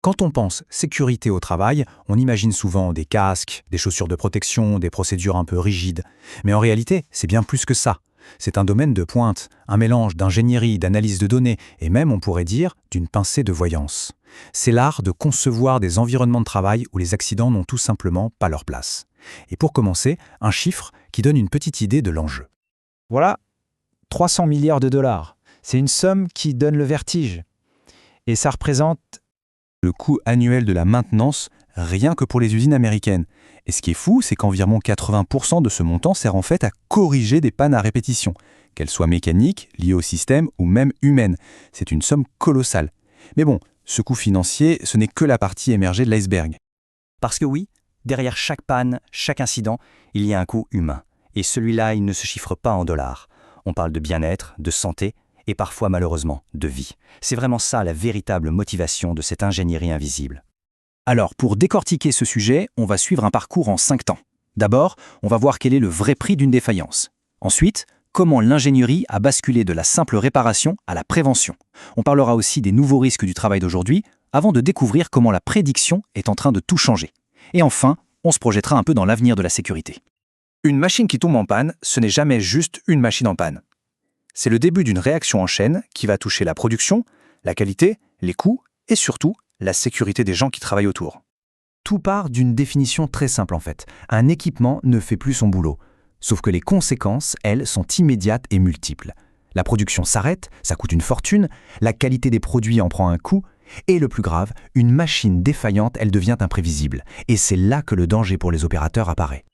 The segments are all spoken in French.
Quand on pense sécurité au travail, on imagine souvent des casques, des chaussures de protection, des procédures un peu rigides. Mais en réalité, c'est bien plus que ça. C'est un domaine de pointe, un mélange d'ingénierie, d'analyse de données et même, on pourrait dire, d'une pincée de voyance. C'est l'art de concevoir des environnements de travail où les accidents n'ont tout simplement pas leur place. Et pour commencer, un chiffre qui donne une petite idée de l'enjeu. Voilà, 300 milliards de dollars. C'est une somme qui donne le vertige. Et ça représente Le coût annuel de la maintenance, rien que pour les usines américaines. Et ce qui est fou, c'est qu'environ 80% de ce montant sert en fait à corriger des pannes à répétition, qu'elles soient mécaniques, liées au système ou même humaines. C'est une somme colossale. Mais bon, ce coût financier, ce n'est que la partie émergée de l'iceberg. Parce que oui, derrière chaque panne, chaque incident, il y a un coût humain. Et celui-là, il ne se chiffre pas en dollars. On parle de bien-être, de santé et parfois malheureusement de vie. C'est vraiment ça la véritable motivation de cette ingénierie invisible. Alors, pour décortiquer ce sujet, on va suivre un parcours en 5 temps. D'abord, on va voir quel est le vrai prix d'une défaillance. Ensuite, comment l'ingénierie a basculé de la simple réparation à la prévention. On parlera aussi des nouveaux risques du travail d'aujourd'hui, avant de découvrir comment la prédiction est en train de tout changer. Et enfin, on se projettera un peu dans l'avenir de la sécurité. Une machine qui tombe en panne, ce n'est jamais juste une machine en panne. C'est le début d'une réaction en chaîne qui va toucher la production, la qualité, les coûts et surtout la sécurité des gens qui travaillent autour. Tout part d'une définition très simple en fait. Un équipement ne fait plus son boulot. Sauf que les conséquences, elles, sont immédiates et multiples. La production s'arrête, ça coûte une fortune, la qualité des produits en prend un coup, et le plus grave, une machine défaillante, elle devient imprévisible. Et c'est là que le danger pour les opérateurs apparaît.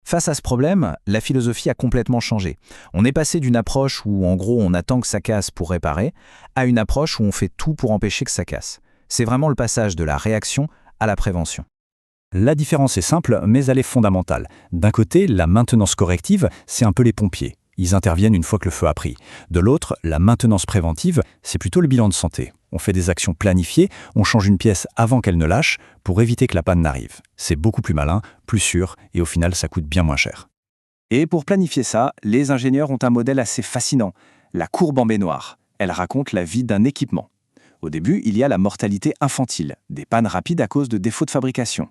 Face à ce problème, la philosophie a complètement changé. On est passé d'une approche où, en gros, on attend que ça casse pour réparer, à une approche où on fait tout pour empêcher que ça casse. C'est vraiment le passage de la réaction à la prévention. La différence est simple, mais elle est fondamentale. D'un côté, la maintenance corrective, c'est un peu les pompiers. Ils interviennent une fois que le feu a pris. De l'autre, la maintenance préventive, c'est plutôt le bilan de santé. On fait des actions planifiées, on change une pièce avant qu'elle ne lâche pour éviter que la panne n'arrive. C'est beaucoup plus malin, plus sûr, et au final, ça coûte bien moins cher. Et pour planifier ça, les ingénieurs ont un modèle assez fascinant, la courbe en baignoire. Elle raconte la vie d'un équipement. Au début, il y a la mortalité infantile, des pannes rapides à cause de défauts de fabrication.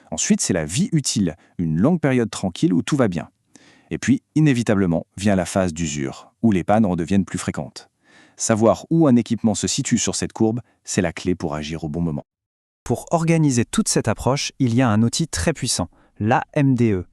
Ensuite, c'est la vie utile, une longue période tranquille où tout va bien. Et puis, inévitablement, vient la phase d'usure, où les pannes redeviennent plus fréquentes. Savoir où un équipement se situe sur cette courbe, c'est la clé pour agir au bon moment. Pour organiser toute cette approche, il y a un outil très puissant, l'AMDE.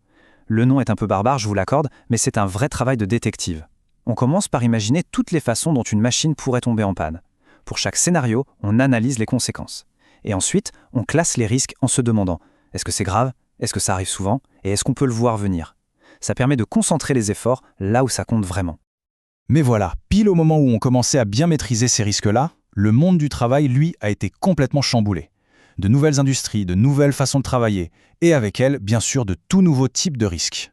Le nom est un peu barbare, je vous l'accorde, mais c'est un vrai travail de détective. On commence par imaginer toutes les façons dont une machine pourrait tomber en panne. Pour chaque scénario, on analyse les conséquences. Et ensuite, on classe les risques en se demandant « est-ce que c'est grave ? Est-ce que ça arrive souvent ? Et est-ce qu'on peut le voir venir ?» Ça permet de concentrer les efforts là où ça compte vraiment. Mais voilà, pile au moment où on commençait à bien maîtriser ces risques-là, le monde du travail, lui, a été complètement chamboulé. De nouvelles industries, de nouvelles façons de travailler, et avec elles, bien sûr, de tout nouveaux types de risques.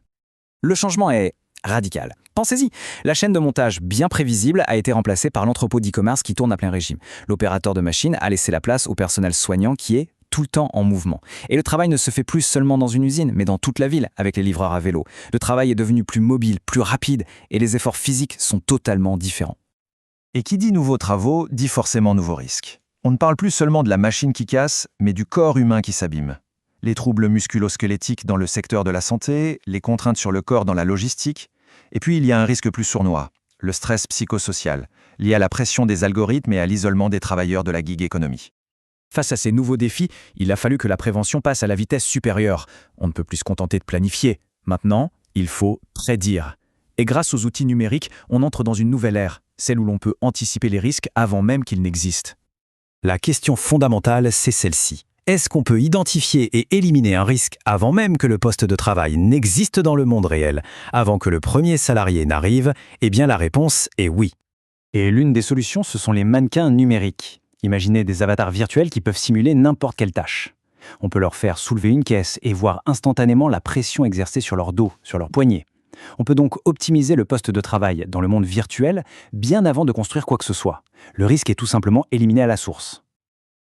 Le changement est radical. Pensez-y, la chaîne de montage bien prévisible a été remplacée par l'entrepôt d'e-commerce qui tourne à plein régime. L'opérateur de machine a laissé la place au personnel soignant qui est tout le temps en mouvement. Et le travail ne se fait plus seulement dans une usine, mais dans toute la ville, avec les livreurs à vélo. Le travail est devenu plus mobile, plus rapide, et les efforts physiques sont totalement différents. Et qui dit nouveaux travaux, dit forcément nouveaux risques. On ne parle plus seulement de la machine qui casse, mais du corps humain qui s'abîme. Les troubles musculo-squelettiques dans le secteur de la santé, les contraintes sur le corps dans la logistique, et puis il y a un risque plus sournois, le stress psychosocial, lié à la pression des algorithmes et à l'isolement des travailleurs de la gig economy. Face à ces nouveaux défis, il a fallu que la prévention passe à la vitesse supérieure. On ne peut plus se contenter de planifier. Maintenant, il faut prédire. Et grâce aux outils numériques, on entre dans une nouvelle ère, celle où l'on peut anticiper les risques avant même qu'ils n'existent. La question fondamentale, c'est celle-ci. Est-ce qu'on peut identifier et éliminer un risque avant même que le poste de travail n'existe dans le monde réel, avant que le premier salarié n'arrive? Eh bien la réponse est oui. Et l'une des solutions, ce sont les mannequins numériques. Imaginez des avatars virtuels qui peuvent simuler n'importe quelle tâche. On peut leur faire soulever une caisse et voir instantanément la pression exercée sur leur dos, sur leurs poignets. On peut donc optimiser le poste de travail dans le monde virtuel bien avant de construire quoi que ce soit. Le risque est tout simplement éliminé à la source.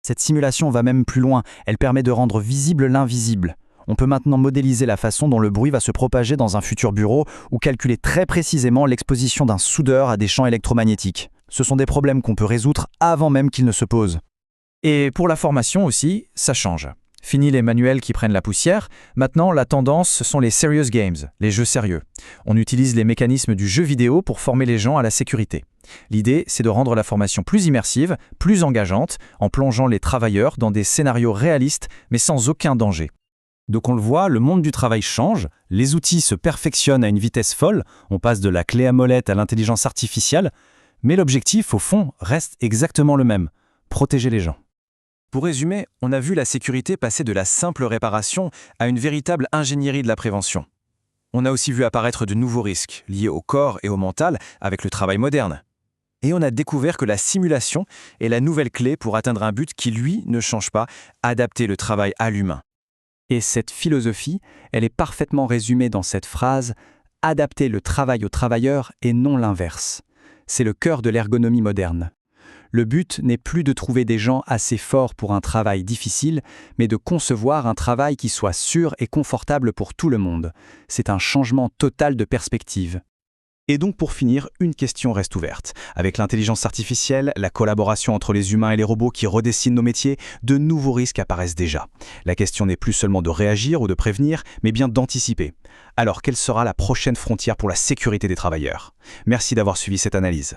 Cette simulation va même plus loin, elle permet de rendre visible l'invisible. On peut maintenant modéliser la façon dont le bruit va se propager dans un futur bureau ou calculer très précisément l'exposition d'un soudeur à des champs électromagnétiques. Ce sont des problèmes qu'on peut résoudre avant même qu'ils ne se posent. Et pour la formation aussi, ça change. Fini les manuels qui prennent la poussière, maintenant la tendance ce sont les serious games, les jeux sérieux. On utilise les mécanismes du jeu vidéo pour former les gens à la sécurité. L'idée, c'est de rendre la formation plus immersive, plus engageante, en plongeant les travailleurs dans des scénarios réalistes mais sans aucun danger. Donc on le voit, le monde du travail change, les outils se perfectionnent à une vitesse folle, on passe de la clé à molette à l'intelligence artificielle, mais l'objectif, au fond, reste exactement le même, protéger les gens. Pour résumer, on a vu la sécurité passer de la simple réparation à une véritable ingénierie de la prévention. On a aussi vu apparaître de nouveaux risques liés au corps et au mental avec le travail moderne. Et on a découvert que la simulation est la nouvelle clé pour atteindre un but qui, lui, ne change pas, adapter le travail à l'humain. Et cette philosophie, elle est parfaitement résumée dans cette phrase « adapter le travail aux travailleurs et non l'inverse ». C'est le cœur de l'ergonomie moderne. Le but n'est plus de trouver des gens assez forts pour un travail difficile, mais de concevoir un travail qui soit sûr et confortable pour tout le monde. C'est un changement total de perspective. Et donc pour finir, une question reste ouverte. Avec l'intelligence artificielle, la collaboration entre les humains et les robots qui redessinent nos métiers, de nouveaux risques apparaissent déjà. La question n'est plus seulement de réagir ou de prévenir, mais bien d'anticiper. Alors quelle sera la prochaine frontière pour la sécurité des travailleurs ? Merci d'avoir suivi cette analyse.